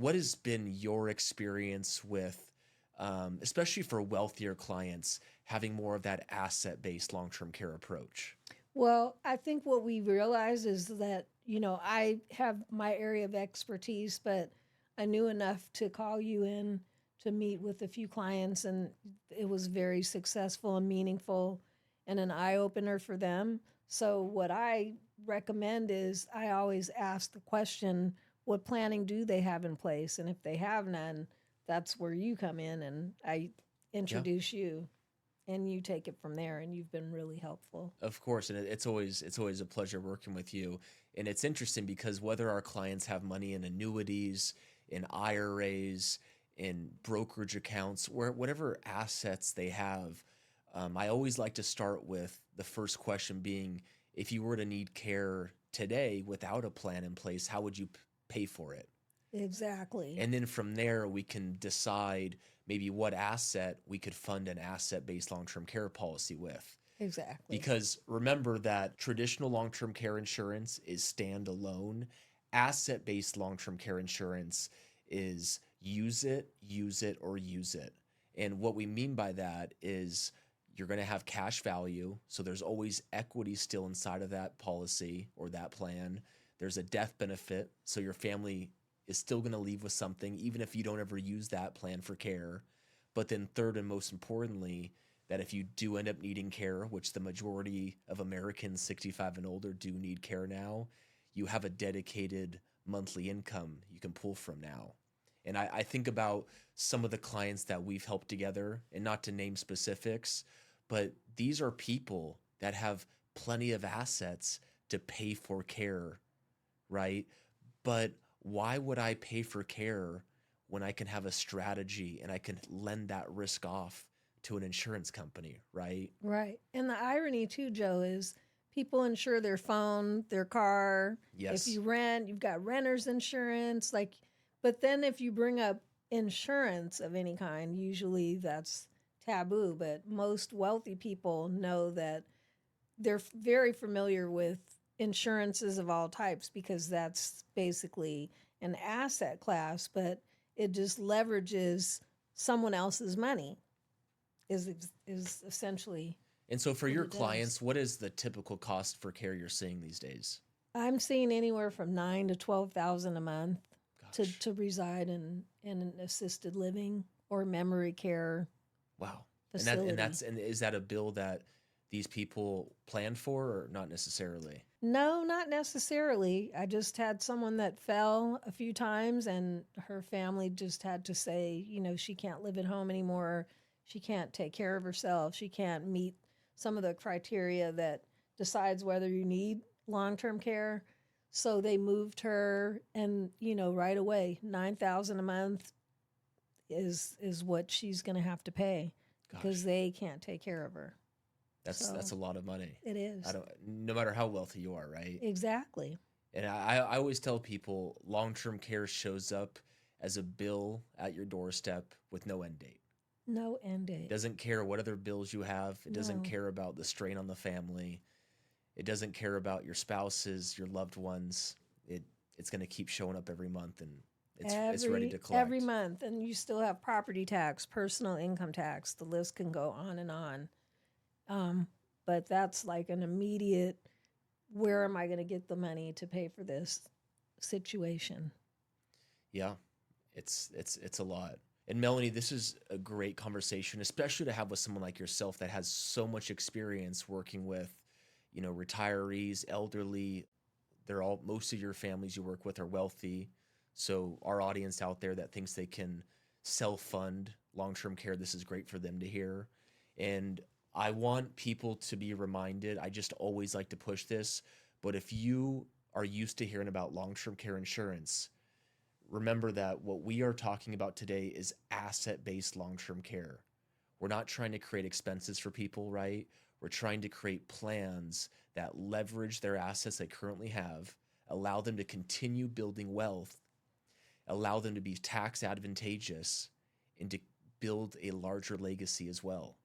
what has been your experience with, especially for wealthier clients, having more of that asset-based long-term care approach? Well, I think what we realize is that, I have my area of expertise, but I knew enough to call you in to meet with a few clients, and it was very successful and meaningful and an eye opener for them. So, what I recommend is I always ask the question, what planning do they have in place? And if they have none, that's where you come in and I Yeah. introduce you and you take it from there. And you've been really helpful. Of course, and it's always a pleasure working with you. And it's interesting because whether our clients have money in annuities, in IRAs, in brokerage accounts, where whatever assets they have, I always like to start with the first question being, if you were to need care today without a plan in place, how would you pay for it? Exactly. And then from there, we can decide maybe what asset we could fund an asset-based long-term care policy with. Exactly. Because remember that traditional long term care insurance is standalone. Asset based long term care insurance is use it, or use it. And what we mean by that is you're going to have cash value. So there's always equity still inside of that policy or that plan. There's a death benefit. So your family is still going to leave with something, even if you don't ever use that plan for care. But then, third and most importantly, that if you do end up needing care, which the majority of Americans 65 and older do need care now, you have a dedicated monthly income you can pull from now. And I think about some of the clients that we've helped together, and not to name specifics, but these are people that have plenty of assets to pay for care, right? But why would I pay for care when I can have a strategy and I can lend that risk off to an insurance company, right? Right. And the irony too, Joe, is people insure their phone, their car. If Yes. you rent, you've got renter's insurance. But then if you bring up insurance of any kind, usually that's taboo. But most wealthy people know that they're very familiar with insurances of all types because that's basically an asset class, but it just leverages someone else's money is essentially And so for what your it does. clients, what is the typical cost for care you're seeing these days? I'm seeing anywhere from 9 to 12,000 a month to Gosh. reside in an assisted living or memory care Wow. facility. And is that a bill that these people plan for or not necessarily? No, not necessarily. I just had someone that fell a few times, and her family just had to say, she can't live at home anymore. She can't take care of herself. She can't meet some of the criteria that decides whether you need long term care. So they moved her, and right away, 9,000 a month is what she's going to have to pay because Gosh. they can't take care of her. That's So a lot of money. it I is don't no matter how wealthy you are, right? exactly And I always tell people long-term care shows up as a bill at your doorstep with no end date. no end It date. doesn't care what other bills you have. It doesn't No. care about the strain on the family. It doesn't care about your spouses, your loved ones. It it's going to keep showing up every month, and it's ready to Every collect. month, and you still have property tax, personal income tax. The list can go on and on. Um, but that's like an immediate. Where am I going to get the money to pay for this situation? Yeah, it's a lot. And Melanie, this is a great conversation, especially to have with someone like yourself that has so much experience working with, retirees, elderly. They're all most of your families you work with are wealthy. So our audience out there that thinks they can self-fund long-term care, this is great for them to hear. And I want people to be reminded, I just always like to push this, but if you are used to hearing about long-term care insurance, remember that what we are talking about today is asset based long term care. We're not trying to create expenses for people, right? We're trying to create plans that leverage their assets they currently have, allow them to continue building wealth, allow them to be tax advantageous, and to build a larger legacy as well.